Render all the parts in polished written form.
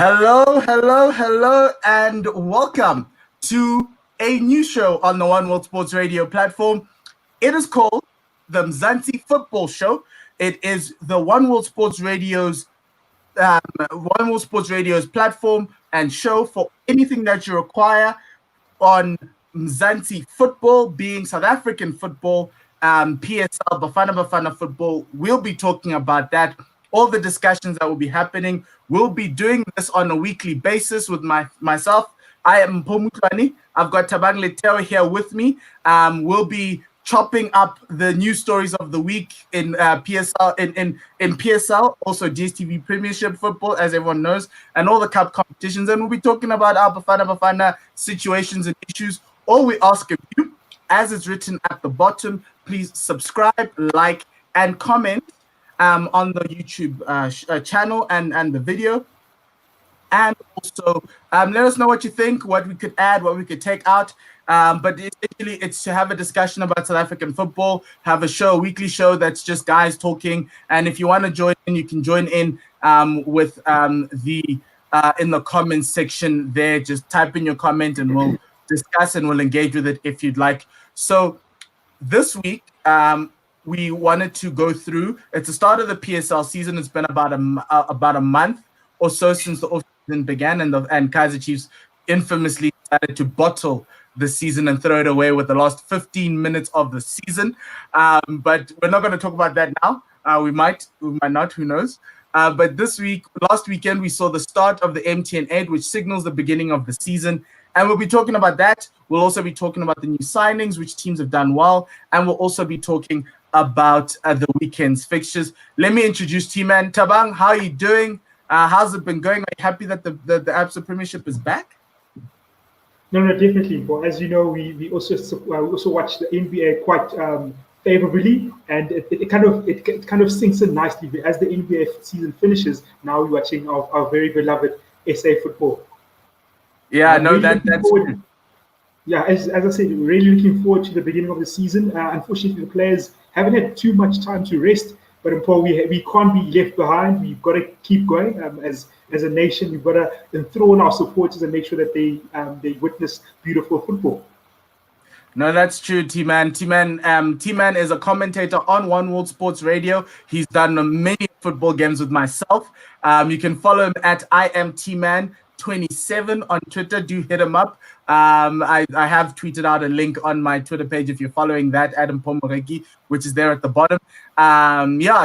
Hello, hello, hello, and welcome to a new show on the One World Sports Radio platform. It is called the Mzansi Football Show. It is the One World Sports Radio's platform and show for anything that you require on Mzansi football, being South African football, PSL, Bafana football. We'll be talking about that. All the discussions that will be happening. We'll be doing this on a weekly basis with myself. I am Mpho and I've got Thabang Leteo here with me. We'll be chopping up the news stories of the week in PSL, in PSL, also DSTV Premiership football, as everyone knows, and all the cup competitions. And we'll be talking about our Bafana situations and issues. All we ask of you, as it's written at the bottom, please subscribe, like, and comment on the YouTube channel and the video. And also let us know what you think, what we could add, what we could take out. But essentially, it's to have a discussion about South African football, have a weekly show that's just guys talking. And if you want to join in, you can join in with in the comments section there. Just type in your comment and we'll discuss and we'll engage with it if you'd like. So this week, we wanted to go through. It's the start of the PSL season. It's been about a month or so since the off-season began, and Kaizer Chiefs infamously decided to bottle the season and throw it away with the last 15 minutes of the season. But we're not going to talk about that now. We might not, who knows. But last weekend, we saw the start of the MTN 8, which signals the beginning of the season. And we'll be talking about that. We'll also be talking about the new signings, which teams have done well. And we'll also be talking about the weekend's fixtures. Let me introduce T-Man. Thabang, how are you doing? How's it been going? Are you happy that the Absa Premiership is back? No, definitely. Well, as you know, we also watch the NBA quite favorably, and it kind of sinks in nicely as the NBA season finishes. Now we're watching our very beloved SA football. Yeah, that's true. Yeah, as I said, really looking forward to the beginning of the season. Unfortunately, the players haven't had too much time to rest, but we can't be left behind. We've got to keep going. As a nation, we've got to enthrone our supporters and make sure that they witness beautiful football. No, that's true, T-Man. T-Man is a commentator on One World Sports Radio. He's done many football games with myself. You can follow him at I am T-Man27 on Twitter. Do hit him up. I have tweeted out a link on my Twitter page if you're following that, Adam Pomoreki, which is there at the bottom.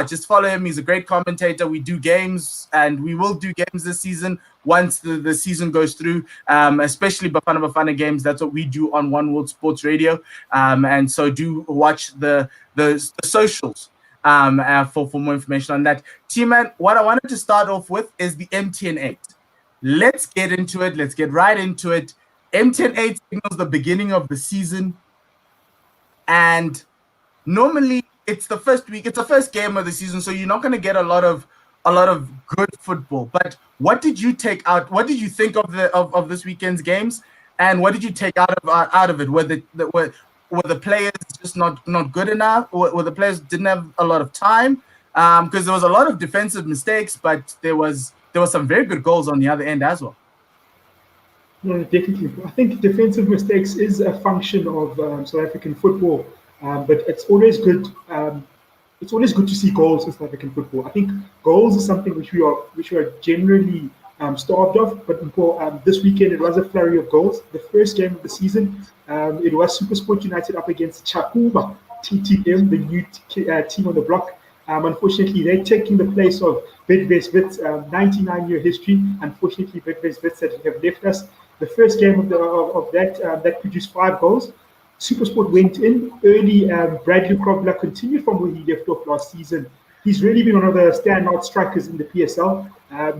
Just follow him. He's a great commentator. We do games, and we will do games this season once the season goes through, especially Bafana games. That's what we do on One World Sports Radio. And so do watch the socials for more information on that. T-Man, what I wanted to start off with is the MTN 8. Let's get into it. Let's get right into it. MTN 8 signals the beginning of the season, and normally it's the first week. It's the first game of the season, so you're not going to get a lot of good football. But what did you take out? What did you think of this weekend's games, and what did you take out of it? Were the players just not good enough? Were the players didn't have a lot of time? Because there was a lot of defensive mistakes, but there was some very good goals on the other end as well. No, definitely. I think defensive mistakes is a function of South African football, but it's always good. It's always good to see goals in South African football. I think goals is something which we are generally starved of. But this weekend it was a flurry of goals. The first game of the season, it was SuperSport United up against Chakuba TTM, the new team on the block. Unfortunately, they're taking the place of Bidvest Wits, 99-year history. Unfortunately, Bidvest Wits that have left us. The first game of that produced 5 goals. SuperSport went in early. Bradley Crawford continued from where he left off last season. He's really been one of the standout strikers in the PSL.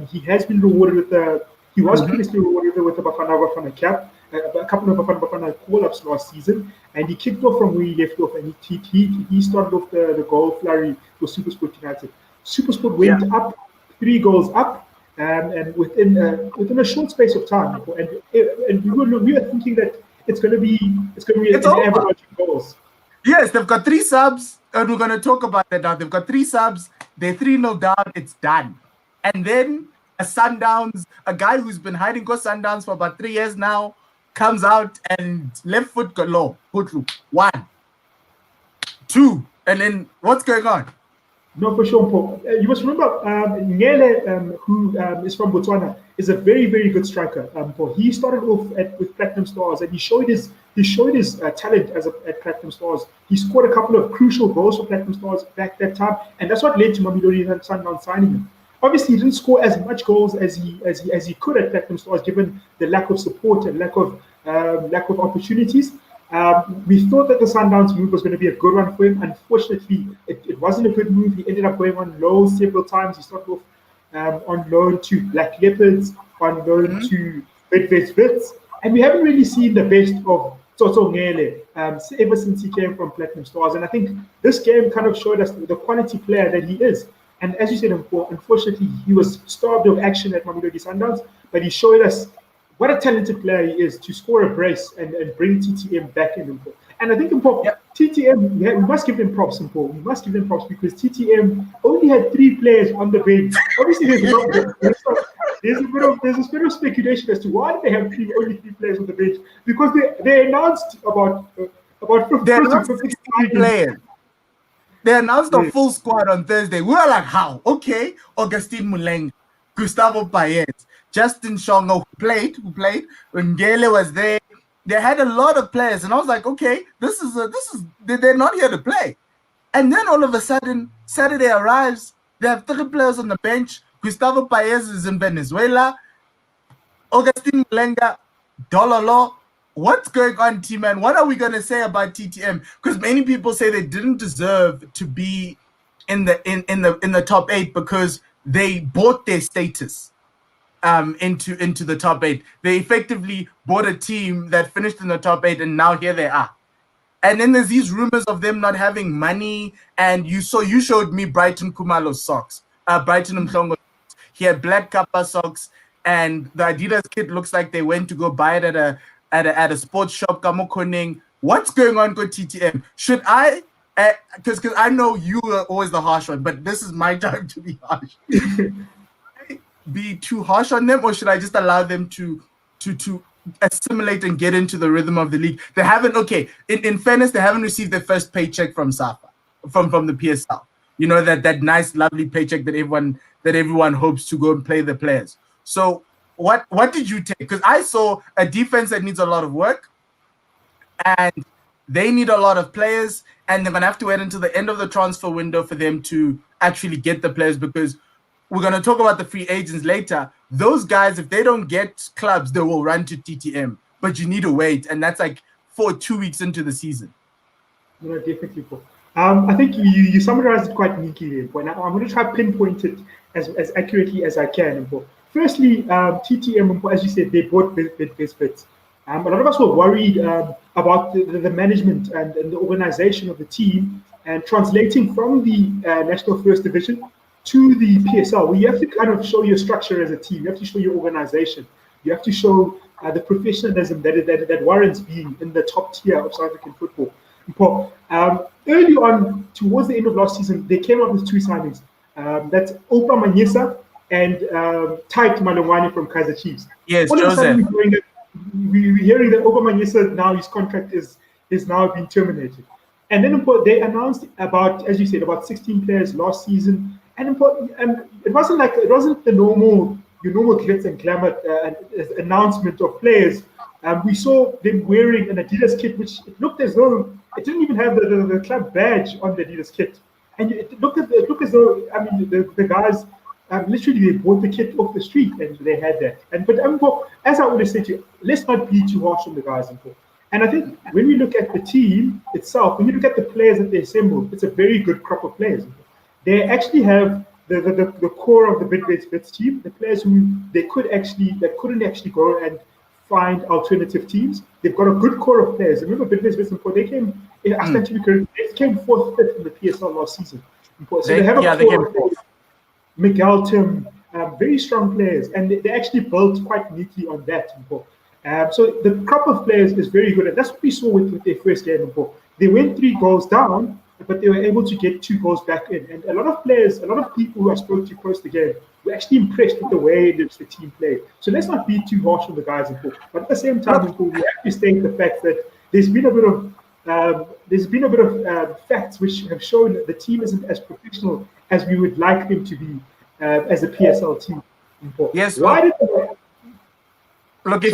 He has been rewarded he was previously rewarded with a Bafana cap, a couple of Bafana call-ups last season, and he kicked off from where he left off, and he started off the goal flurry for SuperSport United. SuperSport went up, 3 goals up. And within a short space of time, and we were thinking that it's going to be an average of goals. Yes, they've got 3 subs, and we're going to talk about that now. They've got 3 subs. They're 3-0 down. It's done. And then a Sundowns, a guy who's been hiding go Sundowns for about 3 years now, comes out and left foot go low. Put through 1, 2, and then what's going on? No, for sure, Paul. You must remember, Ngele, who is from Botswana, is a very, very good striker. Paul. He started off with Platinum Stars, and he showed his talent at Platinum Stars. He scored a couple of crucial goals for Platinum Stars back that time, and that's what led to Mamelodi Sundowns signing him. Obviously, he didn't score as much goals as he could at Platinum Stars, given the lack of support and lack of opportunities. We thought that the Sundowns move was going to be a good one for him. Unfortunately, it wasn't a good move. He ended up going on loan several times. He started off on loan to Black Leopards, on loan to Bidvest, and we haven't really seen the best of Toto Ngele ever since he came from Platinum Stars. And I think this game kind of showed us the quality player that he is. And as you said, unfortunately, he was starved of action at Mamelodi Sundowns, but he showed us what a talented player he is to score a brace and bring TTM back in. And I think TTM, we must give them props, we must give them props because TTM only had 3 players on the bench. Obviously, there's a bit of speculation as to why did they have only 3 players on the bench, because they announced about 50 players. They announced a full squad on Thursday. We were like, how? Okay, Augustine Malenga, Gustavo Paez, Justin Shongo, who played. When Ngele was there, they had a lot of players, and I was like, okay, they're not here to play. And then all of a sudden, Saturday arrives. They have 3 players on the bench. Gustavo Paez is in Venezuela. Augustine Malenga, Dololo. What's going on, T-Man? What are we going to say about TTM? Because many people say they didn't deserve to be in the top 8 because they bought their status into the top 8. They effectively bought a team that finished in the top 8, and now here they are. And then there's these rumors of them not having money. And you showed me Brighton Kumalo's socks. Brighton Mhlongo. He had black Kappa socks, and the Adidas kit looks like they went to go buy it at a sports shop. Kamokoning. What's going on with TTM? Should I? Because I know you are always the harsh one, but this is my time to be harsh. Be too harsh on them, or should I just allow them to assimilate and get into the rhythm of the league? They haven't. Okay, in fairness, they haven't received their first paycheck from SAFA, from the PSL. You know, that nice, lovely paycheck that everyone hopes to go and play the players. So what did you take? Because I saw a defense that needs a lot of work, and they need a lot of players, and they're gonna have to wait until the end of the transfer window for them to actually get the players, because we're going to talk about the free agents later. Those guys, if they don't get clubs, they will run to TTM. But you need to wait, and that's like 2 weeks into the season. No, definitely. I think you summarized it quite neatly. I'm going to try to pinpoint it as accurately as I can. Firstly, TTM, as you said, they bought Bidvest. A lot of us were worried about the management and the organization of the team, and translating from the National First Division to the PSL, where you have to kind of show your structure as a team. You have to show your organization. You have to show the professionalism that warrants being in the top tier of South African football. Early on, towards the end of last season, they came up with 2 signings. That's Opa Manyesa and Tyke Malongwane from Kaizer Chiefs. Yes, all Joseph. We're hearing that Opa Manyesa now, his contract is now being terminated. And then they announced about, as you said, about 16 players last season. And it wasn't the normal glitz and glamour announcement of players. We saw them wearing an Adidas kit, which it looked as though it didn't even have the club badge on the Adidas kit, and it looked as though the guys literally they bought the kit off the street and they had that. But as I always say to you, let's not be too harsh on the guys. And I think when we look at the team itself, when you look at the players that they assembled, it's a very good crop of players. They actually have the core of the Bidvest team, the players who couldn't actually go and find alternative teams. They've got a good core of players. Remember, Bidvest, they came 4th, 5th in the PSL last season. So they have a core of players. Miguel Tim, very strong players, and they actually built quite neatly on that. So the crop of players is very good, and that's what we saw with their first game. They went 3 goals down, but they were able to get 2 goals back in. And a lot of players, a lot of people who I spoke to post the game were actually impressed with the way in which the team played. So let's not be too harsh on the guys in Mpho. But at the same time, Mpho, we have to state the fact that there's been a bit of facts which have shown that the team isn't as professional as we would like them to be as a PSL team. Yes. Why did look, if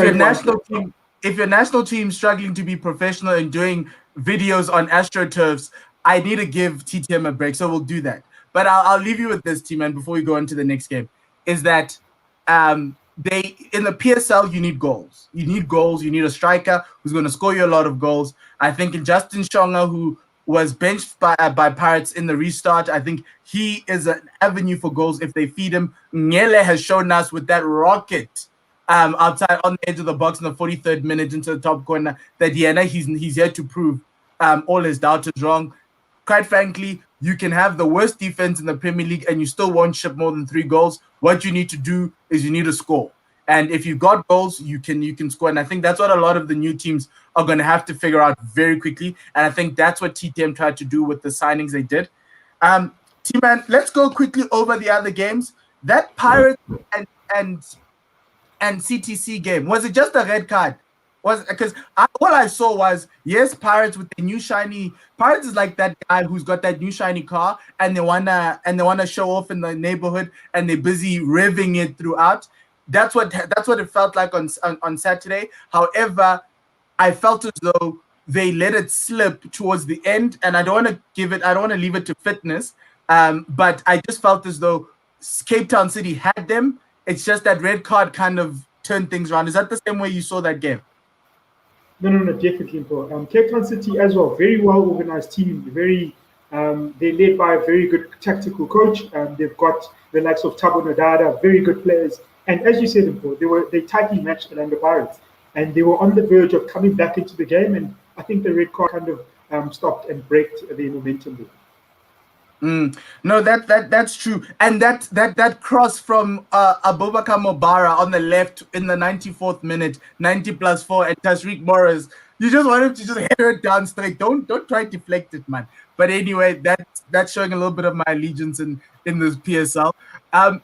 your national team struggling to be professional and doing videos on AstroTurfs, I need to give TTM a break, so we'll do that. But I'll leave you with this, team, and before we go into the next game, is that they in the PSL you need goals. You need goals. You need a striker who's going to score you a lot of goals. I think in Justin Shonga, who was benched by Pirates in the restart, I think he is an avenue for goals if they feed him. Ngele has shown us with that rocket outside on the edge of the box in the 43rd minute into the top corner that he's yet to prove all his doubters wrong. Quite frankly, you can have the worst defense in the Premier League and you still won't ship more than 3 goals. What you need to do is you need to score. And if you've got goals, you can score. And I think that's what a lot of the new teams are going to have to figure out very quickly. And I think that's what TTM tried to do with the signings they did. T-Man, let's go quickly over the other games. That Pirates and CTC game, was it just a red card? Because all I saw was, yes, Pirates with the new shiny. Pirates is like that guy who's got that new shiny car and they wanna show off in the neighborhood and they're busy revving it throughout. That's what it felt like on Saturday. However, I felt as though they let it slip towards the end, and I don't want to leave it to fitness. But I just felt as though Cape Town City had them. It's just that red card kind of turned things around. Is that the same way you saw that game? No, definitely. Cape Town City as well, very well organized team. They're led by a very good tactical coach. They've got the likes of Thabo Nodada, very good players. And as you said, they tightly matched Orlando Pirates, and they were on the verge of coming back into the game. And I think the red card kind of stopped and braked their momentum there. No, that's true, and that cross from Abubakar Mobara on the left in the 94th minute, 90+4, and Tashreeq Morris, you just want him to just hit it down straight. Don't try to deflect it, man. But anyway, that's showing a little bit of my allegiance in this PSL. The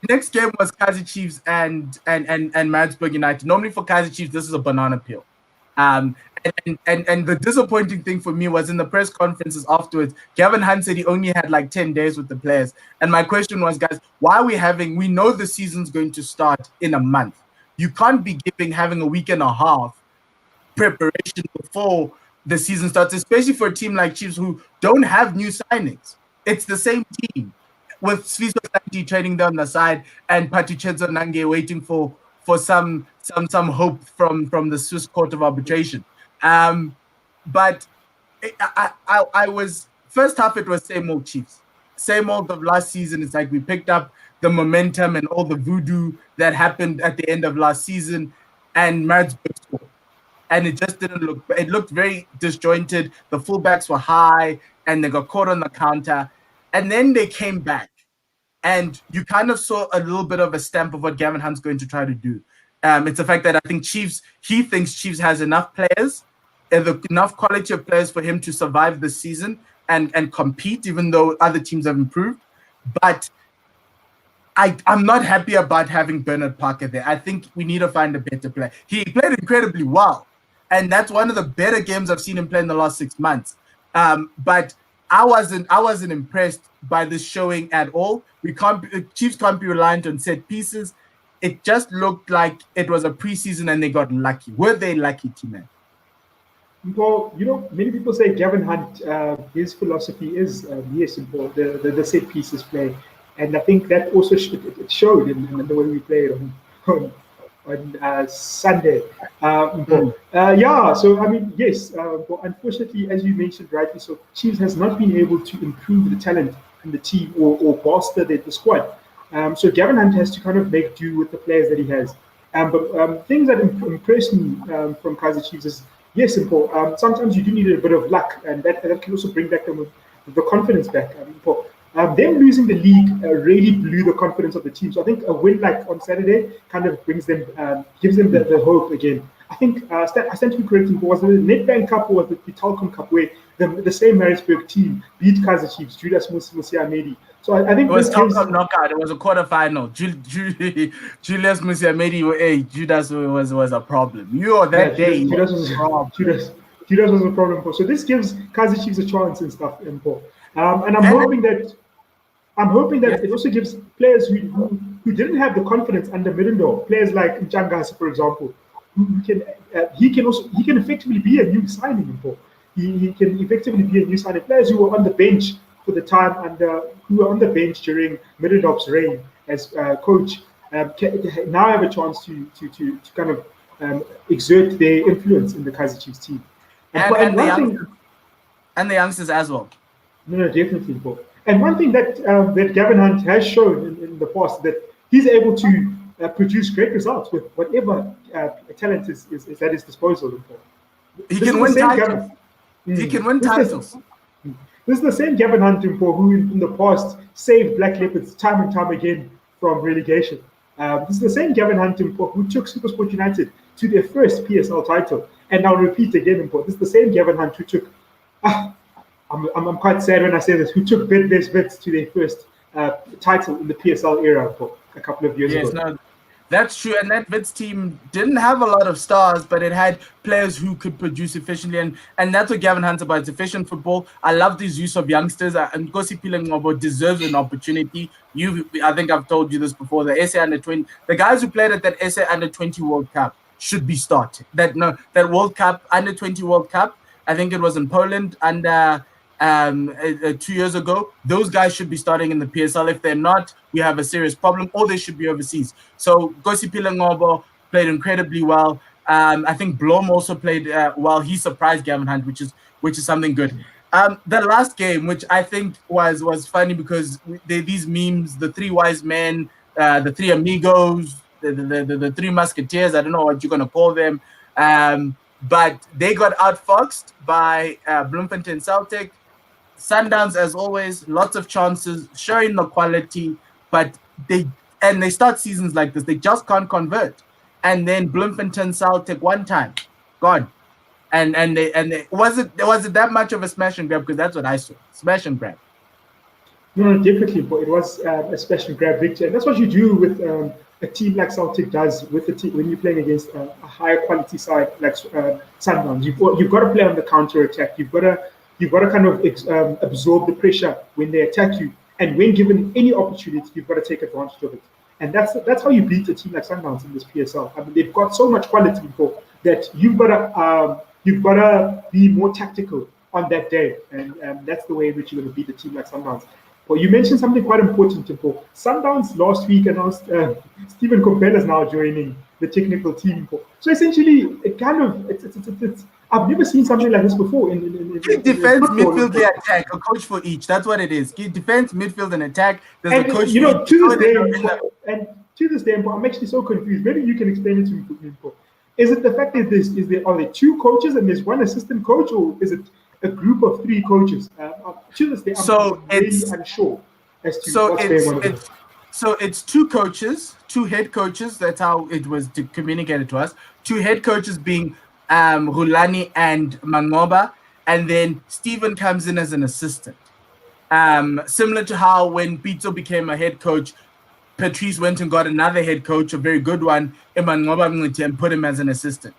next game was Kaizer Chiefs and Marzberg United. Normally for Kaizer Chiefs, this is a banana peel. And the disappointing thing for me was in the press conferences afterwards, Gavin Hunt said he only had like 10 days with the players. And my question was, guys, why are we know the season's going to start in a month. You can't be having a week and a half preparation before the season starts, especially for a team like Chiefs who don't have new signings. It's the same team with Sviso Santi training down the side and Patuchetso Nange waiting for some hope from the Swiss Court of Arbitration. But I was first half it was same old Chiefs, same old of last season. It's like we picked up the momentum and all the voodoo that happened at the end of last season, and Marzberg scored, and it just didn't look. It looked very disjointed. The fullbacks were high, and they got caught on the counter, and then they came back. And you kind of saw a little bit of a stamp of what Gavin Hunt's going to try to do. It's the fact that I think he thinks Chiefs has enough players, enough quality of players for him to survive this season and compete, even though other teams have improved. But I'm not happy about having Bernard Parker there. I think we need to find a better player. He played incredibly well, and that's one of the better games I've seen him play in the last 6 months. But I wasn't impressed by this showing at all. Chiefs can't be reliant on set pieces. It just looked like it was a preseason and they got lucky. Were they lucky, T-Man? Well, many people say Gavin Hunt, his philosophy is yes, the set pieces play, and I think that also showed in the way we played on Sunday. So I mean, yes, but unfortunately, as you mentioned rightly, so Chiefs has not been able to improve the talent in the team or bolster the squad. So Gavin Hunt has to kind of make do with the players that he has. But things that impressed me from Kaizer Chiefs is, yes, sometimes you do need a bit of luck, and that can also bring back the confidence back. Them losing the league really blew the confidence of the team. So I think a win like on Saturday kind of gives them the hope again. I think I stand to be corrected. Was the Nedbank Cup or was the Telkom Cup where the same Marzberg team beat Kaizer Chiefs, Judas Musiamedi. So I think it was this gives Telkom knockout. It was a quarterfinal. Julius Musiamedi, hey, Judas was a problem. You or that day, Judas was a problem. So this gives Kaizer Chiefs a chance and stuff. And I'm hoping that Yes. it also gives players who didn't have the confidence under Middendorf, players like Mchangas, for example, who can he can effectively be a new signing. He can effectively be a new signing. Players who were on the bench for the time and who were on the bench during Middendorf's reign as coach can now have a chance to kind of exert their influence in the Kaizer Chiefs team. And the youngsters as well. No, definitely, Paul. And one thing that Gavin Hunt has shown in the past that he's able to produce great results with whatever talent is at his disposal. He can win titles. He can win titles. This is the same Gavin Hunt who in the past saved Black Leopards time and time again from relegation. This is the same Gavin Hunt who took SuperSport United to their first PSL title. And I'll repeat again, this is the same Gavin Hunt who took I'm quite sad when I say this, who took Wits to their first title in the PSL era for a couple of years ago. No, that's true. And that Wits team didn't have a lot of stars, but it had players who could produce efficiently. And that's what Gavin Hunt's about. It's efficient football. I love this use of youngsters. And Nkosi Pilengobo deserves an opportunity. I think I've told you this before. The SA Under-20, the guys who played at that SA Under-20 World Cup should be starting. That World Cup, Under-20 World Cup, I think it was in Poland, and 2 years ago, those guys should be starting in the PSL. If they're not, we have a serious problem, or they should be overseas. So Gosi Pilengobo played incredibly well. I think Blom also played well. He surprised Gavin Hunt, which is something good. The last game, which I think was funny because these memes, the three wise men, the three amigos, the three musketeers, I don't know what you're gonna call them. But they got outfoxed by Bloemfontein Celtic. Sundowns, as always, lots of chances, showing the quality, but they start seasons like this, they just can't convert. And then Bloemfontein Celtic one time, gone. And was it that much of a smash and grab? Because that's what I saw, smash and grab. No, definitely, but it was a smash and grab victory, and that's what you do with a team like Celtic does with the team when you're playing against a higher quality side like Sundowns. You've got to play on the counter attack. You've got to kind of absorb the pressure when they attack you, and when given any opportunity, you've got to take advantage of it. And that's how you beat a team like Sundowns in this PSL. I mean, they've got so much quality that you've got to be more tactical on that day, and that's the way in which you're going to beat a team like Sundowns. But you mentioned something quite important, Mpho. Sundowns last week announced Stephen Kompella's now joining the technical team. So essentially, it's I've never seen something like this before. Defense, midfield, and attack. A coach for each. That's what it is. Defense, midfield, and attack. There's a coach. To this day, I'm actually so confused. Maybe you can explain it to me, Mpho. Is it the fact that are there two coaches and there's one assistant coach, or is it a group of three coaches? To this day, I'm really unsure as to what's going on. So it's two coaches, two head coaches. That's how it was communicated to us. Two head coaches being Rulani and Mangoba, and then Stephen comes in as an assistant. Similar to how when Pizzo became a head coach, Patrice went and got another head coach, a very good one, Mangoba, and put him as an assistant.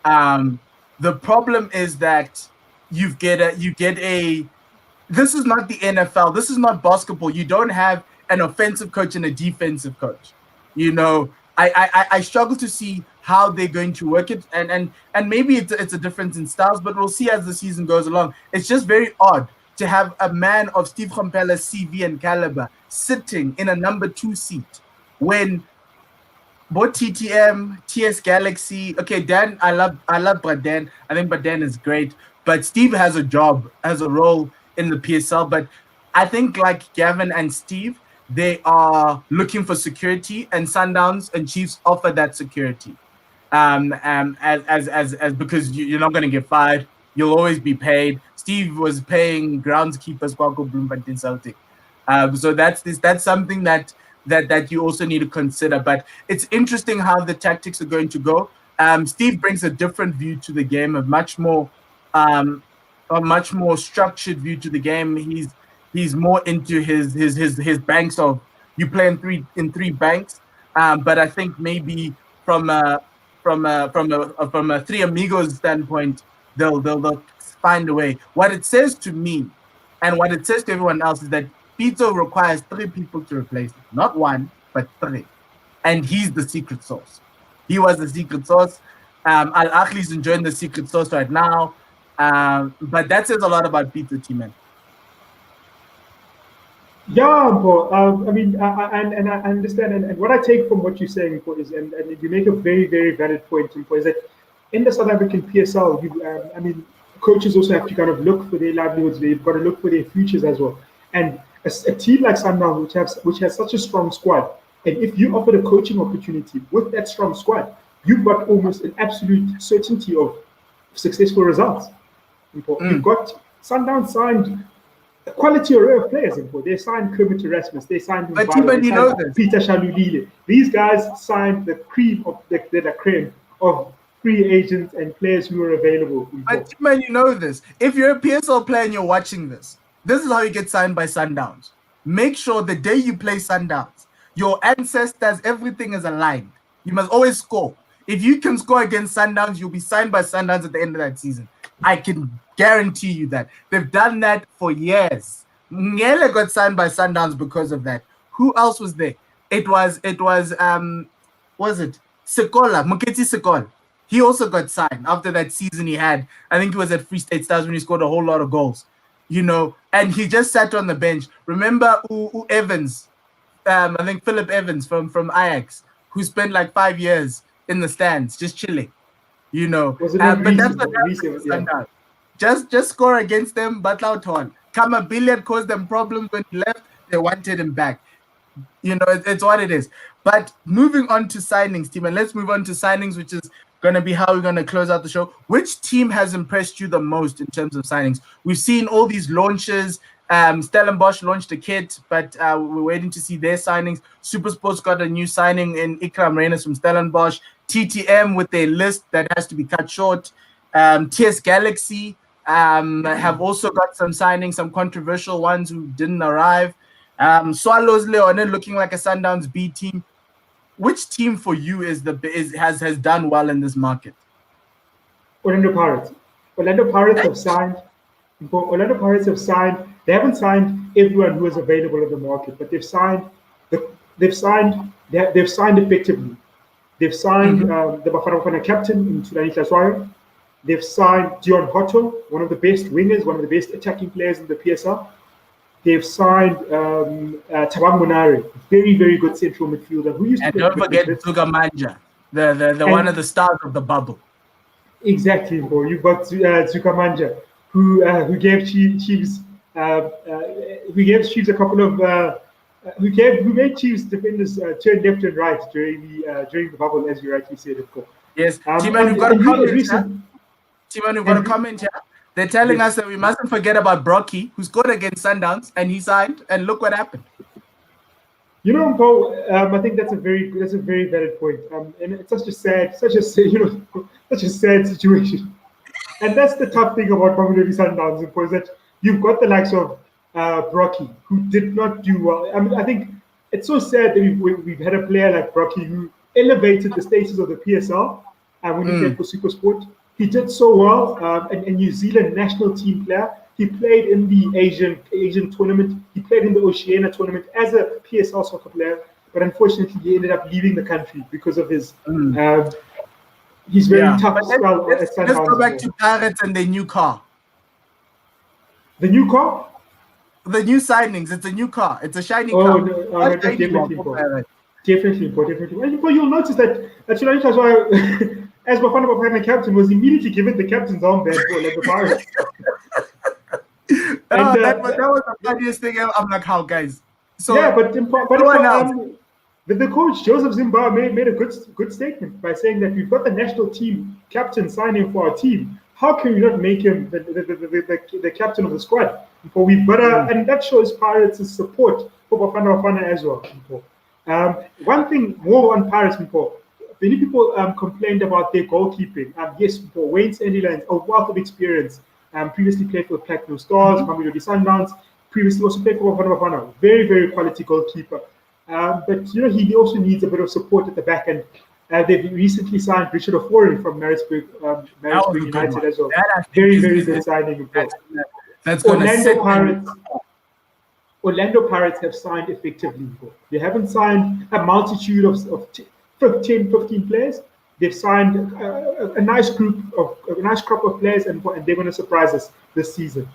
The problem is that you get a. This is not the NFL. This is not basketball. You don't have an offensive coach and a defensive coach. I struggle to see how they're going to work it, and maybe it's a difference in styles, but we'll see as the season goes along. It's just very odd to have a man of Steve Kompella's CV and caliber sitting in a number 2 seat when both TTM, TS Galaxy, okay, Dan, I love Baden. I think Baden is great, but Steve has a job, has a role in the PSL. But I think like Gavin and Steve, they are looking for security, and Sundowns and Chiefs offer that security. As because you're not going to get fired, you'll always be paid. Steve was paying groundskeepers Kwako Bloemfontein Celtic, so that's something that you also need to consider. But it's interesting how the tactics are going to go. Steve brings a different view to the game, a much more structured view to the game. He's more into his banks of you play in three banks. But I think maybe from a Three Amigos standpoint, they'll find a way. What it says to me and what it says to everyone else is that Pito requires 3 people to replace him, not 1, but 3. And he's the secret sauce. He was the secret sauce. Al Ahly's enjoying the secret sauce right now. But that says a lot about Pito, T-Man. Yeah, Mpho. I mean, I understand, and what I take from what you're saying, Mpho, is, and you make a very, very valid point, Mpho, is that in the South African PSL, I mean, coaches also have to kind of look for their livelihoods. They've got to look for their futures as well. And a team like Sundowns, which has such a strong squad, and if you offer a coaching opportunity with that strong squad, you've got almost an absolute certainty of successful results. You've got Sundowns signed a quality array of players. They signed Kermit Erasmus, they signed Peter Shalulile. These guys signed the cream of the creme of free agents and players who are available. But man, you know this. If you're a PSL player and you're watching this is how you get signed by Sundowns. Make sure the day you play Sundowns, your ancestors, everything is aligned. You must always score. If you can score against Sundowns, you'll be signed by Sundowns at the end of that season. I can guarantee you that. They've done that for years. Ngele got signed by Sundowns because of that. Who else was there? It was Sekola, Moketi Sekola. He also got signed after that season he had. I think he was at Free State Stars when he scored a whole lot of goals. And he just sat on the bench. Remember Evans, I think Philip Evans from Ajax, who spent like 5 years in the stands just chilling. But that's what happened. Just score against them, but out on. Kama Billiard caused them problems when he left. They wanted him back. It's what it is. But moving on to signings, team, and let's move on to signings, which is going to be how we're going to close out the show. Which team has impressed you the most in terms of signings? We've seen all these launches. Stellenbosch launched a kit, but we're waiting to see their signings. SuperSports got a new signing in Ikram Reynolds from Stellenbosch. TTM with their list that has to be cut short. TS Galaxy have also got some signings, some controversial ones who didn't arrive. Swallows Leone looking like a Sundowns B team. Which team for you has done well in this market? Orlando Pirates. Orlando Pirates have signed. They haven't signed everyone who is available in the market, but they've signed effectively. They've signed the Bafana Bafana captain in Tulani Hlaswayo. They've signed Dion Hotto, one of the best wingers, one of the best attacking players in the PSL. They've signed Thabang Monare, very, very good central midfielder. Who used to don't forget Zukamanja, the one of the stars of the bubble. Exactly, bro. You've got Zukamanja, who gave Chiefs a couple of who made Chiefs defenders turn left and right during the bubble, as you rightly said, of course. Yes, Timon, we've got a comment here. They're telling us that we mustn't forget about Brocky, who scored against Sundowns, and he signed, and look what happened. Mpho, I think that's a very valid point. And it's such a sad situation. And that's the tough thing about Mamelodi Sundowns, Mpho, is that you've got the likes of Brocky, who did not do well. I mean, I think it's so sad that we've had a player like Brocky who elevated the status of the PSL when he played for SuperSport. He did so well, a New Zealand national team player. He played in the Asian tournament. He played in the Oceania tournament as a PSL soccer player, but unfortunately he ended up leaving the country because of his very tough spell. Let's go back to Pirates and their new car. The new car? The new signings. It's a new car. It's a shiny car. No, definitely. But you'll notice that actually that's why, as Bafana Bafana captain, was immediately given the captain's armband for the Pirates. That was the funniest thing ever. I'm like, how, guys? So yeah, but the coach Joseph Zimba made a good statement by saying that we've got the national team captain signing for our team. How can we not make him the captain of the squad? But we've got and that shows Pirates' support for Bafana Bafana as well. One thing more on Pirates, many people complained about their goalkeeping. Yes, for Wayne Sandilands, a wealth of experience. Previously played for the Platinum Stars, Mamelodi Sundowns. Previously also played for Bafana. Very, very quality goalkeeper. But he also needs a bit of support at the back end. They've recently signed Richard Ofori from Marzberg United as well. Very, very good signing. That's going to sit. Orlando Pirates have signed effectively. They haven't signed a multitude of 10, 15 players. They've signed a nice crop of players, and they're going to surprise us this season.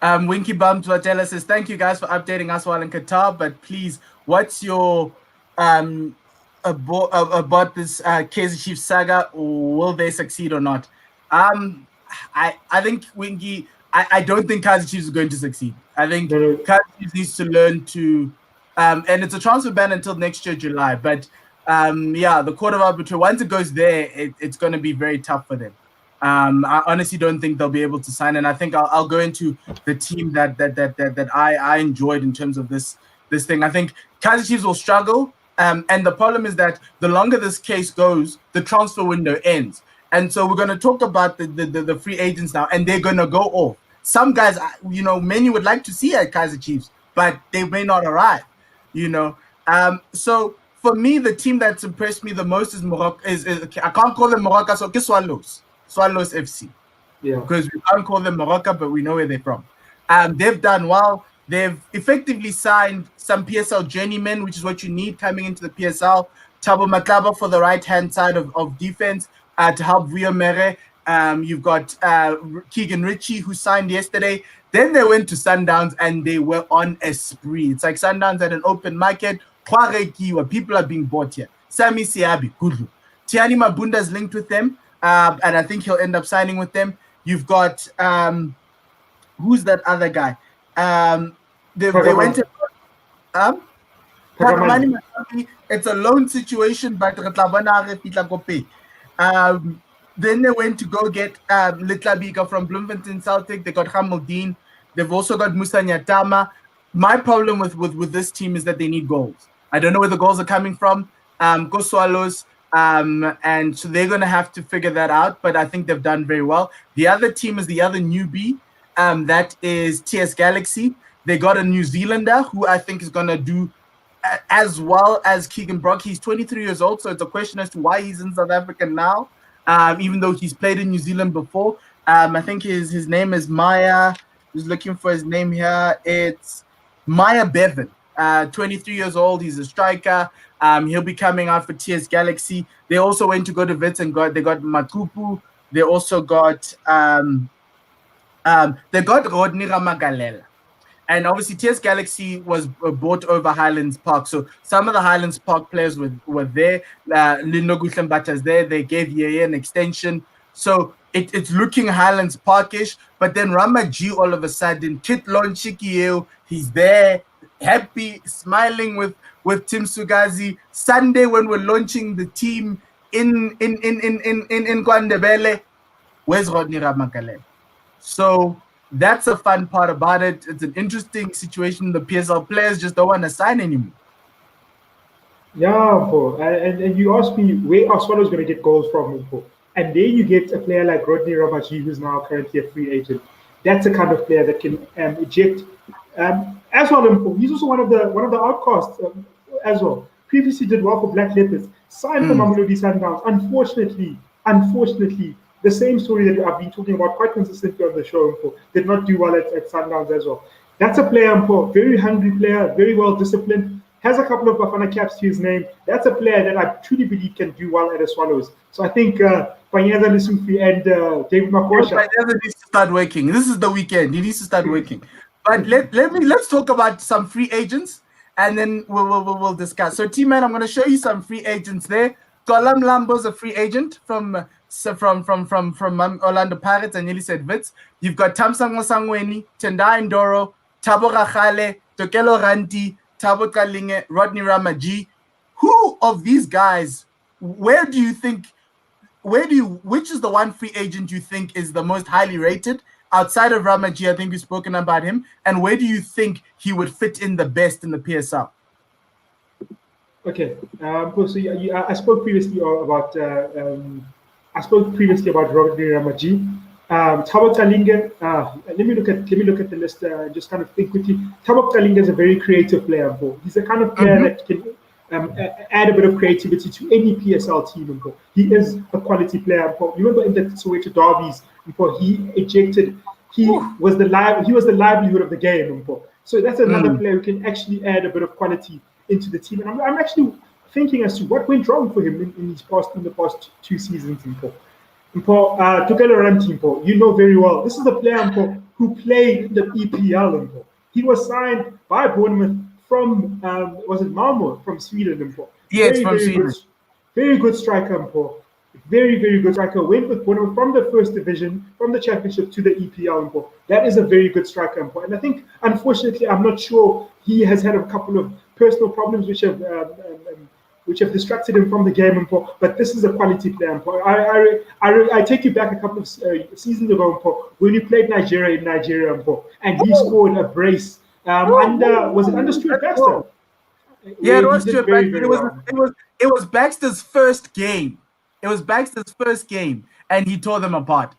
Winky Bums Watela says, thank you guys for updating us while in Qatar, but please, what's your about this Kaizer Chiefs saga? Will they succeed or not? I think Winky, I don't think Kaizer Chiefs is going to succeed. I think Kaizer Chiefs needs to learn to, and it's a transfer ban until next year, July. But the Court of Arbitration, once it goes there, it's going to be very tough for them. I honestly don't think they'll be able to sign, and I think I'll go into the team that I enjoyed in terms of this thing. I think Kaizer Chiefs will struggle, and the problem is that the longer this case goes, the transfer window ends. And so we're going to talk about the free agents now, and they're going to go off. Some guys, many would like to see at Kaizer Chiefs, but they may not arrive, So for me, the team that's impressed me the most is Morocco. I can't call them Morocco, so Swallows FC. Yeah. Because we can't call them Morocco, but we know where they're from. They've done well. They've effectively signed some PSL journeymen, which is what you need coming into the PSL. Thabo Matlaba for the right-hand side of defense to help Rio Mere. You've got Keegan Ritchie, who signed yesterday. Then they went to Sundowns, and they were on a spree. It's like Sundowns at an open market. People are being bought here. Sami Siabi, Gudlu. Tiani Mabunda's linked with them, and I think he'll end up signing with them. You've got, who's that other guy? They went to... it's a loan situation, but then they went to go get Litlabika from Bloemfontein Celtic. They got Hamoudine. They've also got Musa Nyatama. My problem with this team is that they need goals. I don't know where the goals are coming from. Go Swallows. And so they're going to have to figure that out. But I think they've done very well. The other team is the other newbie. That is TS Galaxy. They got a New Zealander who I think is going to do as well as Keegan Brock. He's 23 years old, so it's a question as to why he's in South Africa now, even though he's played in New Zealand before. I think his name is Maya. Who's looking for his name here? It's Maya Bevan. 23 years old. He's a striker. He'll be coming out for TS Galaxy. They also went to go to Wits and they got Matupu. They also got Rodney Ramagalela. And obviously, TS Galaxy was bought over Highlands Park. So some of the Highlands Park players were there. Lindo Gutlembata's there. They gave Yeye an extension. So it's looking Highlands Parkish. But then Ramaji, all of a sudden, Kitlon Chikieo, he's there, happy, smiling with Tim Sugazi. Sunday, when we're launching the team in Kwandebele, where's Rodney Ramagalela? So that's a fun part about it. It's an interesting situation. The PSL players just don't want to sign anymore. Yeah, and you asked me where are Swallows going to get goals from, and there you get a player like Rodney Ramaji, who's now currently a free agent. That's the kind of player that can eject. As well, he's also one of the outcasts as well. Previously did well for Black Leopards, signed for Mamelodi Sundowns. Unfortunately, the same story that I've been talking about quite consistently on the show, did not do well at Sundowns as well. That's a player, very hungry player, very well disciplined, has a couple of Bafana caps to his name. That's a player that I truly believe can do well at the Swallows. So I think Panyaza Lisumfi and David Makosha. Panyaza needs to start working. This is the weekend. He needs to start working. But let's talk about some free agents, and then we'll discuss. So T-Man, I'm going to show you some free agents there. Kolam Lambo's a free agent from Orlando Pirates. I nearly said Wits. You've got Tamsang Sangweni, Tendai Ndoro, Thabo Rachale, Tokelo Ranti, Thabo Kalinge, Rodney Ramaji. Who of these guys, which is the one free agent you think is the most highly rated? Outside of Ramaji, I think we've spoken about him. And where do you think he would fit in the best in the PSL? Okay. So I spoke previously about Rodney Ramaji. Thabo Kalinga. Let me look at the list. Just kind of think quickly. Thabo Kalinga is a very creative player. Bro. He's the kind of player Mhm. that can add a bit of creativity to any PSL team. Bro. He is a quality player. Bro. Remember in the Soweto derbies, before he ejected, Whew. he was the livelihood of the game. Bro. So that's another Mm. player who can actually add a bit of quality into the team. And I'm actually thinking as to what went wrong for him in the past 2 seasons. Mpho, Tokelo Ranti, Mpho, you know very well. This is a player, Mpho, who played in the EPL. Mpho. He was signed by Bournemouth from, was it Malmo, from Sweden. Mpho. Yes, Very, from Sweden. very good striker. Mpho. Very, very good striker. Went with Bournemouth from the first division, from the championship to the EPL. Mpho. That is a very good striker. Mpho. And I think, unfortunately, I'm not sure, he has had a couple of personal problems which have distracted him from the game. But this is a quality player. I take you back a couple of seasons ago, when you played Nigeria in Nigeria, and he Oh, scored a brace was it under Stuart let's Baxter, go. Yeah, it where he was did Stuart very, Baxter. very well. It was Baxter's first game. It was Baxter's first game, and he tore them apart.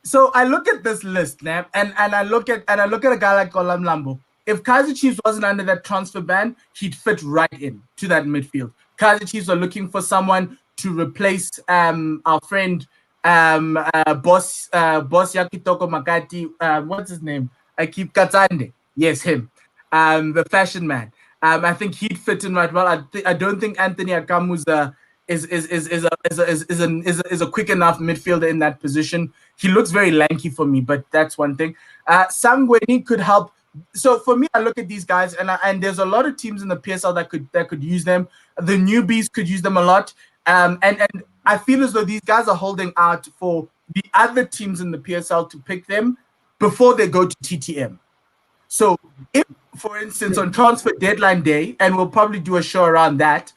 So I look at this list, now, and I look at a guy like Golam Lambo. If Kaizer Chiefs wasn't under that transfer ban, he'd fit right in to that midfield. Kaizer Chiefs are looking for someone to replace our friend Boss Yakitoko Makati. What's his name? I keep Katande. Yes, him. The fashion man. I think he'd fit in right well. I don't think Anthony Akamu's is a quick enough midfielder in that position. He looks very lanky for me, but that's one thing. Sangweni could help. So for me, I look at these guys, and there's a lot of teams in the PSL that could use them. The newbies could use them a lot. And I feel as though these guys are holding out for the other teams in the PSL to pick them before they go to TTM. So if, for instance, on transfer deadline day, and we'll probably do a show around that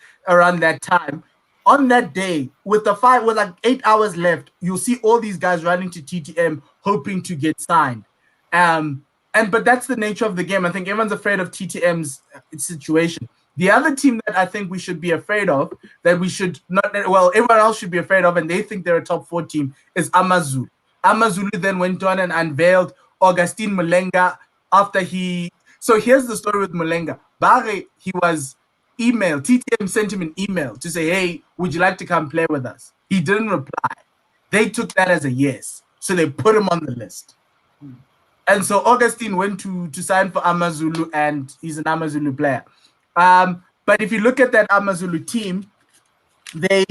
time, on that day, with like 8 hours left, you'll see all these guys running to TTM hoping to get signed. But that's the nature of the game. I think everyone's afraid of TTM's situation. The other team that I think we should be afraid of, that we should not, well, everyone else should be afraid of, and they think they're a top 4 team, is Amazulu. Amazulu then went on and unveiled Augustine Malenga after he. So here's the story with Malenga. Bare, he was emailed, TTM sent him an email to say, hey, would you like to come play with us? He didn't reply. They took that as a yes. So they put him on the list. And so Augustine went to sign for Amazulu, and he's an Amazulu player. But if you look at that Amazulu team, they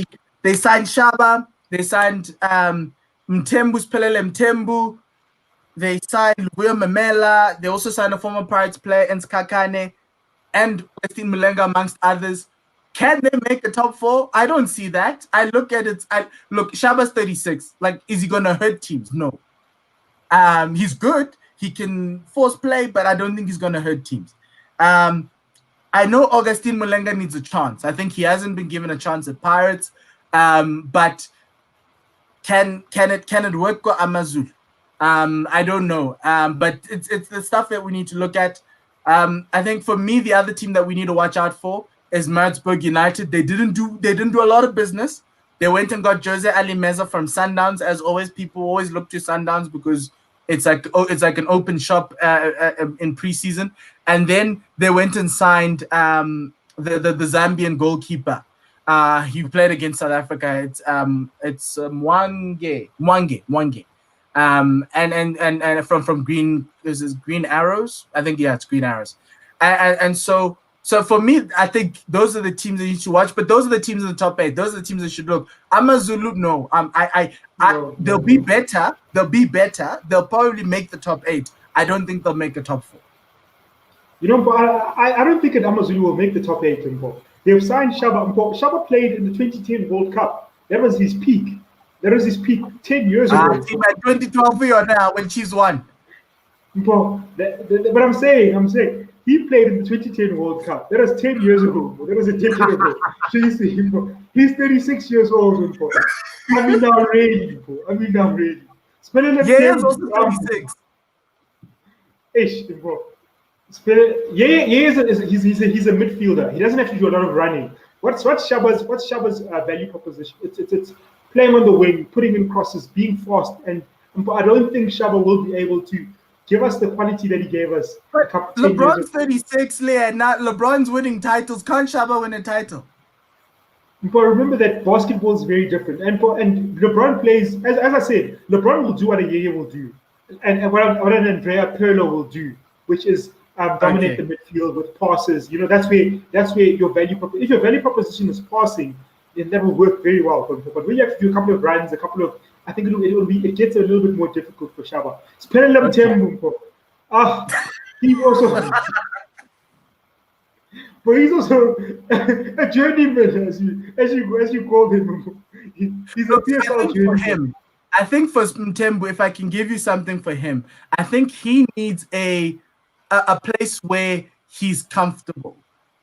signed Shaba, they signed Mtembu Spelele Mtembu, they signed William Mamela, they also signed a former Pirates player, Ens Kakane, and Augustine Malenga, amongst others. Can they make a top 4? I don't see that. I look at it. Look, Shaba's 36. Like, is he gonna hurt teams? No. He's good. He can force play, but I don't think he's gonna hurt teams. I know Augustine Malenga needs a chance. I think he hasn't been given a chance at Pirates. But can it work for Amazulu? I don't know. But it's the stuff that we need to look at. I think for me, the other team that we need to watch out for is Marzberg United. They didn't do a lot of business. They went and got Jose Ali Meza from Sundowns. As always, people always look to Sundowns because it's like an open shop in preseason. And then they went and signed the Zambian goalkeeper. He played against South Africa. It's Mwange. And from Green, this is Green Arrows. I think, yeah, it's Green Arrows. And so for me, I think those are the teams that you should watch. But those are the teams in the top 8. Those are the teams that should look. Amazulu, no. They'll be better. They'll be better. They'll probably make the top 8. I don't think they'll make a top 4. But I don't think Amazulu will make the top 8. They've signed Shaba. Shaba played in the 2010 World Cup. That was his peak. 10 years ago. Team at 2012 for now when she's won. But I'm saying, he played in the 2010 World Cup. That was 10 years ago. That was a decade ago. He's 36 years old. I mean, now really. Yeah, he's also 36. Ish, bro. He's a midfielder. He doesn't have to do a lot of running. What's Shaba's value proposition? It's playing on the wing, putting in crosses, being fast, and I don't think Shaba will be able to give us the quality that he gave us a couple 10 years LeBron's 36, Leah, and not LeBron's winning titles. Can't Shaba win a title? But remember that basketball is very different, and LeBron plays as I said. LeBron will do what a Yeye will do, and what an Andrea Pirlo will do, which is dominate the midfield with passes. You know, that's where your value. If your value proposition is passing, then that will work very well for him. But when you have to do a couple of runs, I think it gets a little bit more difficult for Shaba. Sperelam Tembu, he also. But he's also a journeyman, as you called him. He's a PSL journeyman. I think for Mthembu, if I can give you something for him, I think he needs a place where he's comfortable.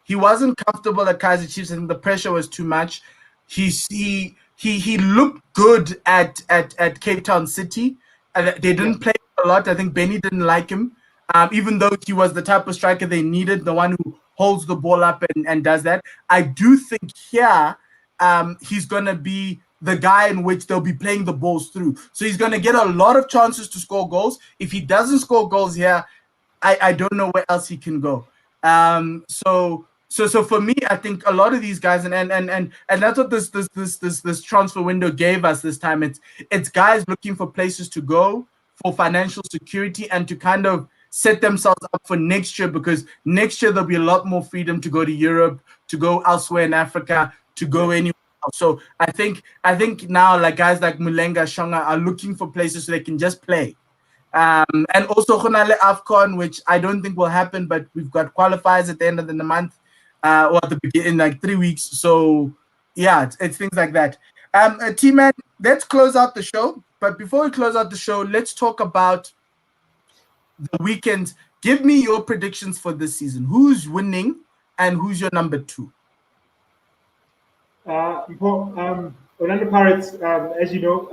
He wasn't comfortable at Kaizer Chiefs, and the pressure was too much. He looked good at Cape Town City. They didn't play a lot. I think Benny didn't like him, even though he was the type of striker they needed, the one who holds the ball up and does that. I do think here he's going to be the guy in which they'll be playing the balls through. So he's going to get a lot of chances to score goals. If he doesn't score goals here, I don't know where else he can go. So for me, I think a lot of these guys, and that's what this transfer window gave us this time. It's guys looking for places to go, for financial security, and to kind of set themselves up for next year, because next year there'll be a lot more freedom to go to Europe, to go elsewhere in Africa, to go anywhere else. So I think now, like guys like Malenga, Shonga are looking for places so they can just play. And also Khonale AFCON, which I don't think will happen, but we've got qualifiers at the end of the month, or at the beginning, like 3 weeks. So yeah, it's things like that. T-Man, let's close out the show. But before we close out the show, let's talk about the weekend. Give me your predictions for this season. Who's winning and who's your number two? Orlando Pirates, as you know,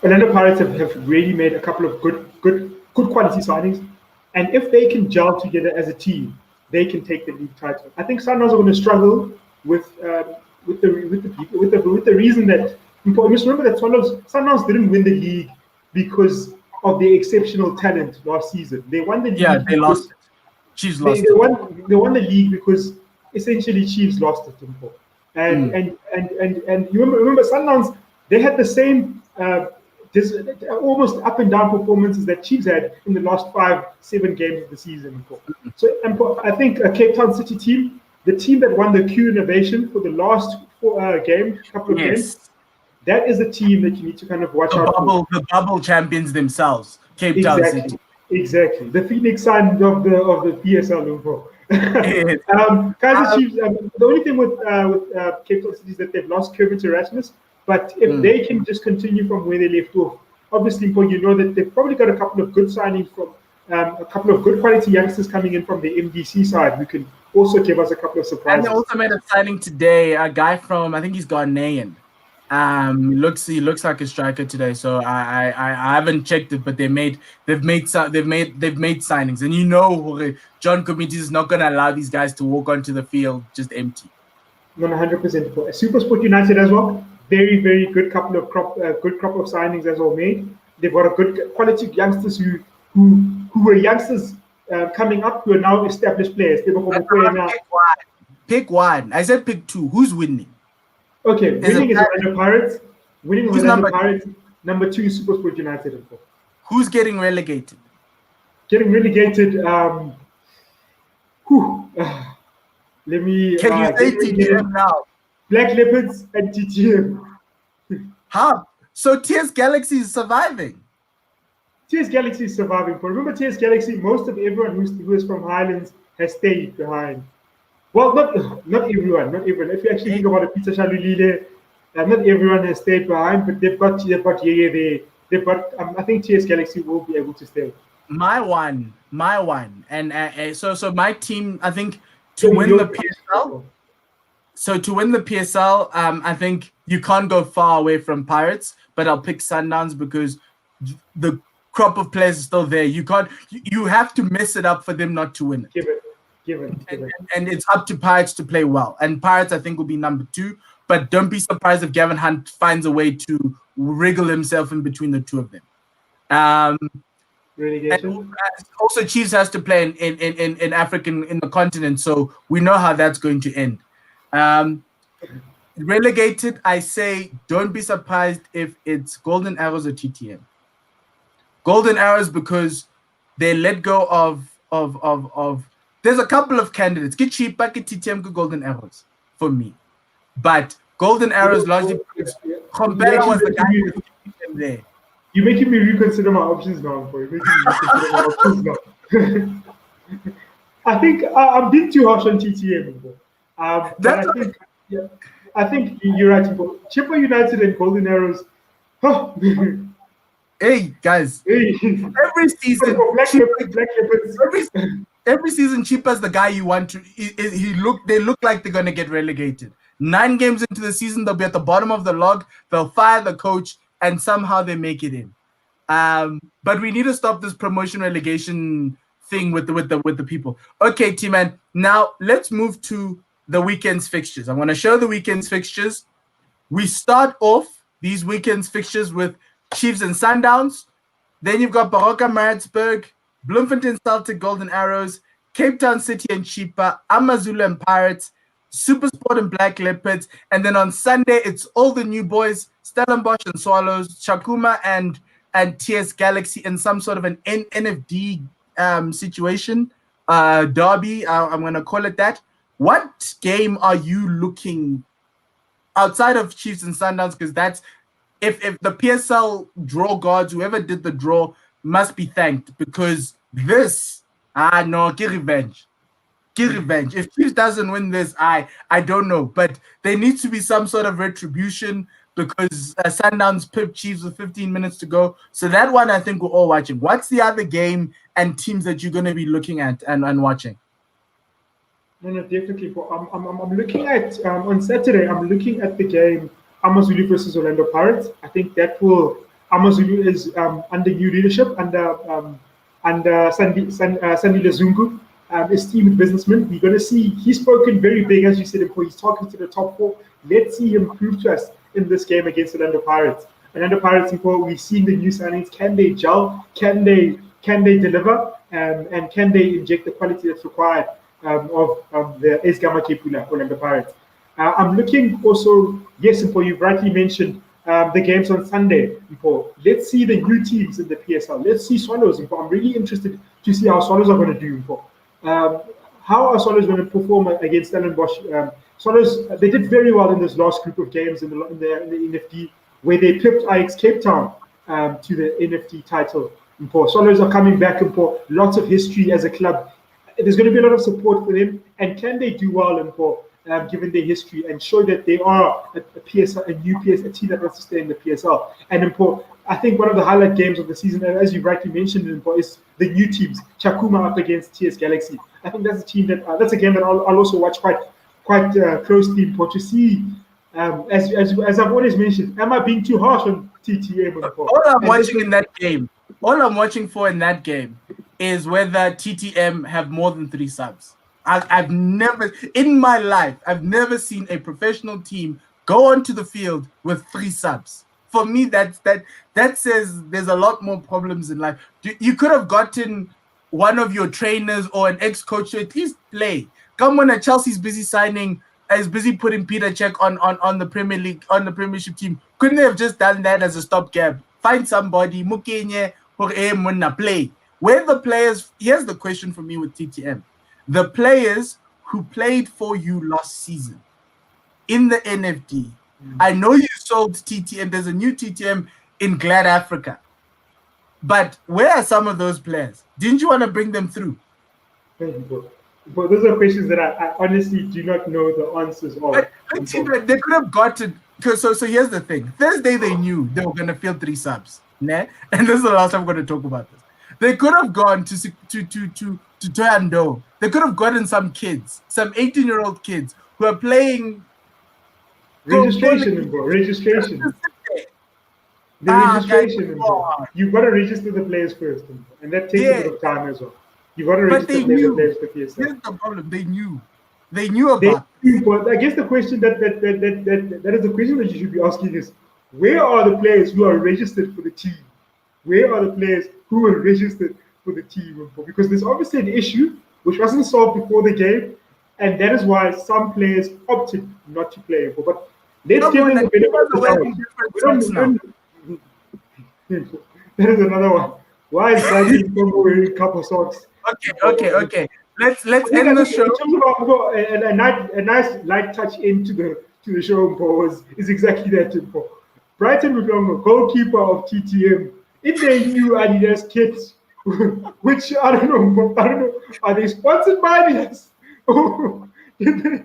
Orlando Pirates have really made a couple of good quality signings, and if they can gel together as a team, they can take the league title. I think Sundowns are going to struggle with the reason that you must remember that Sundowns didn't win the league because of their exceptional talent last season. They won the league. Yeah, they lost it. Chiefs lost it. They won the league because essentially Chiefs lost it. And you remember Sundowns, they had the same almost up and down performances that Chiefs had in the last 5-7 games of the season. So I think a Cape Town City team, the team that won the Q Innovation for the last couple of games, that is a team that you need to kind of watch out for. The bubble champions themselves, Cape Town City. Exactly. The Phoenix Suns of the PSL. Kaizer Chiefs, the only thing with Cape Town City is that they've lost Kermit Erasmus, but if they can just continue from where they left off, obviously, you know that they've probably got a couple of good signings from a couple of good quality youngsters coming in from the MDC side who can also give us a couple of surprises. And they also made a signing today, a guy from, I think he's Ghanaian. He looks like a striker today. So I haven't checked it, but they've made signings, and you know John Committee is not going to allow these guys to walk onto the field just empty. 100%. SuperSport United as well. Very, very good couple of crop of signings as well made. They've got a good quality youngsters who were youngsters coming up who are now established players. Pick one. I said pick two. Who's winning? Okay, winning is Orlando Pirates. Winning is Orlando Pirates. Number 2 is SuperSport United. Who's getting relegated? Getting relegated. Let me. Can you say TTM now? Black Leopards and TTM. How? So TS Galaxy is surviving. TS Galaxy is surviving. But remember, TS Galaxy, most of everyone who is from Highlands has stayed behind. Well, not everyone. If you actually think about it, Peter Shalulile, not everyone has stayed behind, but they've got Yeye there. They've got. I think TS Galaxy will be able to stay. My one, and so my team. I think to win the PSL. So to win the PSL, I think you can't go far away from Pirates, but I'll pick Sundowns because the crop of players is still there. You can't. You have to mess it up for them not to win it. Give it. And it's up to Pirates to play well. And Pirates, I think, will be number 2. But don't be surprised if Gavin Hunt finds a way to wriggle himself in between the two of them. Relegation. Also, Chiefs has to play in African in the continent, so we know how that's going to end. Relegated, I say, don't be surprised if it's Golden Arrows or TTM. Golden Arrows because they let go of. There's a couple of candidates. Get Chipa, get TTM, get Golden Arrows for me, but Golden Arrows largely because Kompela was the guy who was there. You're making me reconsider my options now, boy. You're making me reconsider my options now. I think I'm being too harsh on TTM. I think you're right. Chippa United and Golden Arrows. Hey guys, every season, every season, Chippa's the guy you want to. They look like they're gonna get relegated. 9 games into the season, they'll be at the bottom of the log. They'll fire the coach, and somehow they make it in. But we need to stop this promotion relegation thing with the people. Okay, T-Man. Now let's move to the weekend's fixtures. I want to show the weekend's fixtures. We start off these weekend's fixtures with Chiefs and Sundowns. Then you've got Baroka Marzberg, Bloemfontein Celtic, Golden Arrows, Cape Town City and Chipa, Amazulu and Pirates, Supersport and Black Leopards, and then on Sunday it's all the new boys, Stellenbosch and Swallows, Chakuma and TS Galaxy in some sort of an NFD situation, derby, I'm going to call it that. What game are you looking outside of Chiefs and Sundowns? Because that's if the PSL draw gods, whoever did the draw must be thanked, because this get revenge. Get revenge. If Chiefs doesn't win this, I don't know, but there needs to be some sort of retribution because Sundowns pipped Chiefs with 15 minutes to go. So that one I think we're all watching. What's the other game and teams that you're going to be looking at and watching? No, definitely. I'm looking at on Saturday. I'm looking at the game Amazulu versus Orlando Pirates. I think that will Amazulu is under new leadership under Sandy Lezungu, esteemed businessman. We're going to see he's spoken very big, as you said before. He's talking to the top 4. Let's see him prove to us in this game against Orlando Pirates. Orlando Pirates, we've seen the new signings. Can they gel? Can they deliver? And can they inject the quality that's required of the Esgama Kepula, Orlando Pirates? I'm looking also, yes, Mpho, you've rightly mentioned the games on Sunday. Mpho. Let's see the new teams in the PSL. Let's see Swallows. Mpho. I'm really interested to see how Swallows are going to do. Mpho. How are Swallows going to perform against Stellenbosch? Swallows, they did very well in this last group of games in the NFD, where they pipped Ajax Cape Town to the NFD title. Mpho. Swallows are coming back. Mpho. Lots of history as a club. There's going to be a lot of support for them. And can they do well, Mpho, given their history, and show that they are a PSL, a new PSL, a team that wants to stay in the PSL? And Mpho, I think one of the highlight games of the season, and as you rightly mentioned, Mpho, is the new teams. Chakuma up against TS Galaxy. I think that's a team that that's a game that I'll also watch quite closely, Mpho, to see. As I've always mentioned, am I being too harsh on TTM? Mpho? All I'm watching in that game, all I'm watching for in that game, is whether TTM have more than 3 subs. I've never, in my life, I've never seen a professional team go onto the field with 3 subs. For me, that says there's a lot more problems in life. You could have gotten one of your trainers or an ex-coach to at least play. Come when a Chelsea's busy signing, is busy putting Peter Cech on the Premier League, on the Premiership team. Couldn't they have just done that as a stopgap? Find somebody, Mukenye, or play. Where the players, here's the question for me with TTM. The players who played for you last season in the NFD, I know you sold TTM. There's a new TTM in Glad Africa. But where are some of those players? Didn't you want to bring them through? But those are questions that I honestly do not know the answers of. They could have gotten. So here's the thing. Thursday they knew they were going to field 3 subs. Nah? And this is the last time I'm going to talk about this. They could have gone to Toyando. They could have gotten some kids, some 18-year-old kids who are playing. Registration. The registration, guys, you've got to register the players first, and that takes a bit of time as well. You've got to but register they the knew. players for PSL. Here's the problem. They knew They, about. but I guess the question that is the question that you should be asking is, where are the players who are registered for the team? Where are the players who are registered for the team? Because there's obviously an issue which wasn't solved before the game, and that is why some players opted not to play. But let's give them the benefit of the doubt. That is another one. Why is Brighton wearing couple socks? Okay. Let's end the show. A nice light touch into the show is exactly that. Brighton Mzansi, goalkeeper of TTM, in their new Adidas kits, which I don't know, are they sponsored by Adidas? Did they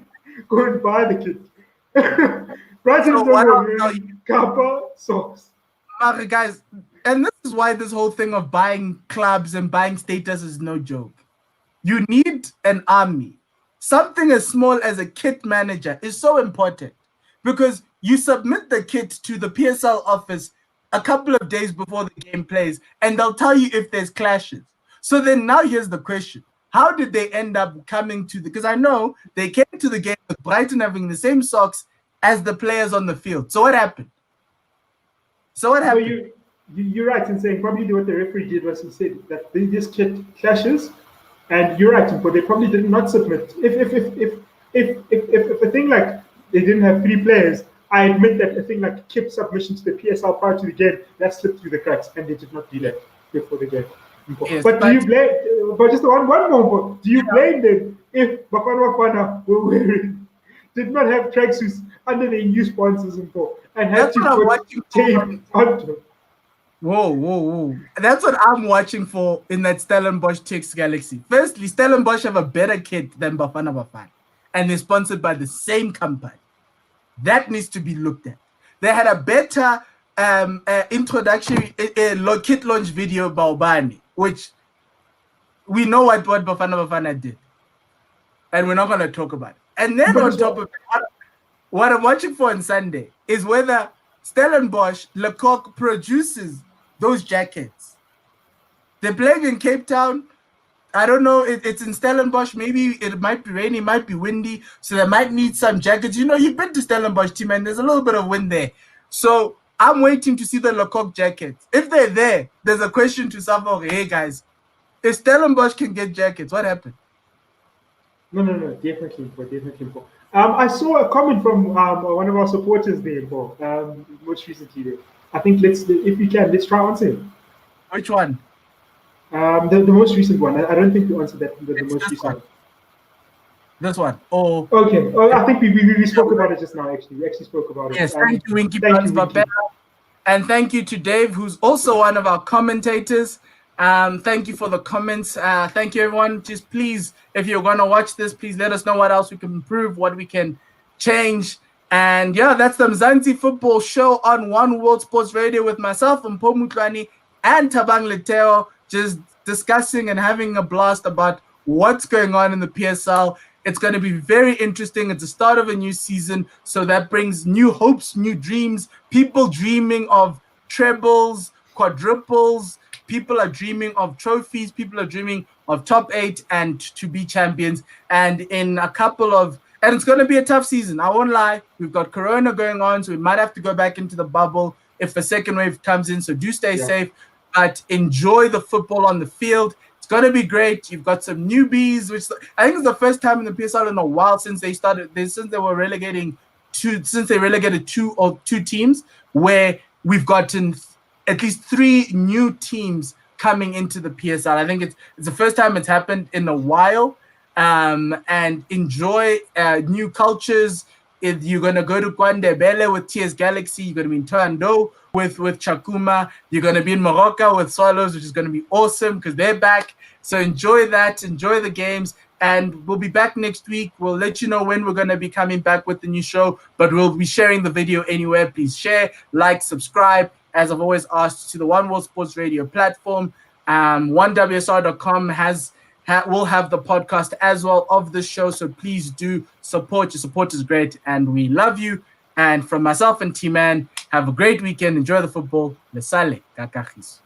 go and buy the kit? Brighton Mzansi Kappa socks. Guys, and this is why this whole thing of buying clubs and buying status is no joke. You need an army. Something as small as a kit manager is so important because you submit the kit to the PSL office a couple of days before the game plays, and they'll tell you if there's clashes. So then now here's the question. How did they end up coming to because I know they came to the game with Brighton having the same socks as the players on the field. So what happened? So you're right in saying probably what the referee did was he said that this kit clashes, and you're right, but they probably did not submit. If a thing like they didn't have 3 players, I admit that a thing like kit submission to the PSL prior to the game that slipped through the cracks, and they did not do that before the game. Yes, but do you blame? But just one more. Do you blame them if Bafana did not have tracksuits under their new sponsors and had to put tape onto? Whoa. That's what I'm watching for in that Stellenbosch Text Galaxy. Firstly, Stellenbosch have a better kit than Bafana, and they're sponsored by the same company. That needs to be looked at. They had a better introductory kit launch video by Obani, which we know what Bafana did. And we're not going to talk about it. And then on top of it, what I'm watching for on Sunday is whether Stellenbosch, Lecoq produces those jackets. They're playing in Cape Town. I don't know. It's in Stellenbosch. Maybe it might be rainy, it might be windy. So they might need some jackets. You know, you've been to Stellenbosch, team, and there's a little bit of wind there. So I'm waiting to see the Lecoq jackets. If they're there, there's a question to Savo. Hey, guys, if Stellenbosch can get jackets, what happened? No, definitely. I saw a comment from one of our supporters there, most recently there. I think if we can, let's try answering. Which one? The most recent one. I don't think we answered that. The most recent one. This one. Oh. Okay. I think we spoke about it just now. Actually, we actually spoke about it. Yes. Thank you, Winky Winky. And thank you to Dave, who's also one of our commentators. Thank you for the comments. Thank you, everyone. Just please, if you're going to watch this, please let us know what else we can improve, what we can change. And yeah, that's the Mzansi Football Show on One World Sports Radio with myself, Mpho and Thabang Leteo, just discussing and having a blast about what's going on in the PSL. It's going to be very interesting. It's the start of a new season, so that brings new hopes, new dreams, people dreaming of trebles, quadruples. People are dreaming of trophies. People are dreaming of top 8 and to be champions. And in a couple of, and it's going to be a tough season. I won't lie. We've got Corona going on, so we might have to go back into the bubble if a second wave comes in. So do stay safe, but enjoy the football on the field. It's going to be great. You've got some newbies, which I think is the first time in the PSL in a while since they relegated two teams, where we've gotten at least 3 new teams coming into the PSL. I think it's the first time it's happened in a while. And enjoy new cultures. If you're going to go to Kwandebele with TS Galaxy, you're going to be in Toando with Chakuma. You're going to be in Morocco with Swallows, which is going to be awesome because they're back. So enjoy that. Enjoy the games. And we'll be back next week. We'll let you know when we're going to be coming back with the new show, but we'll be sharing the video anywhere. Please share, like, subscribe. As I've always asked, to the One World Sports Radio platform. 1WSR.com will have the podcast as well of this show. So please do support. Your support is great, and we love you. And from myself and T-Man, have a great weekend. Enjoy the football. Lesale, kakakis.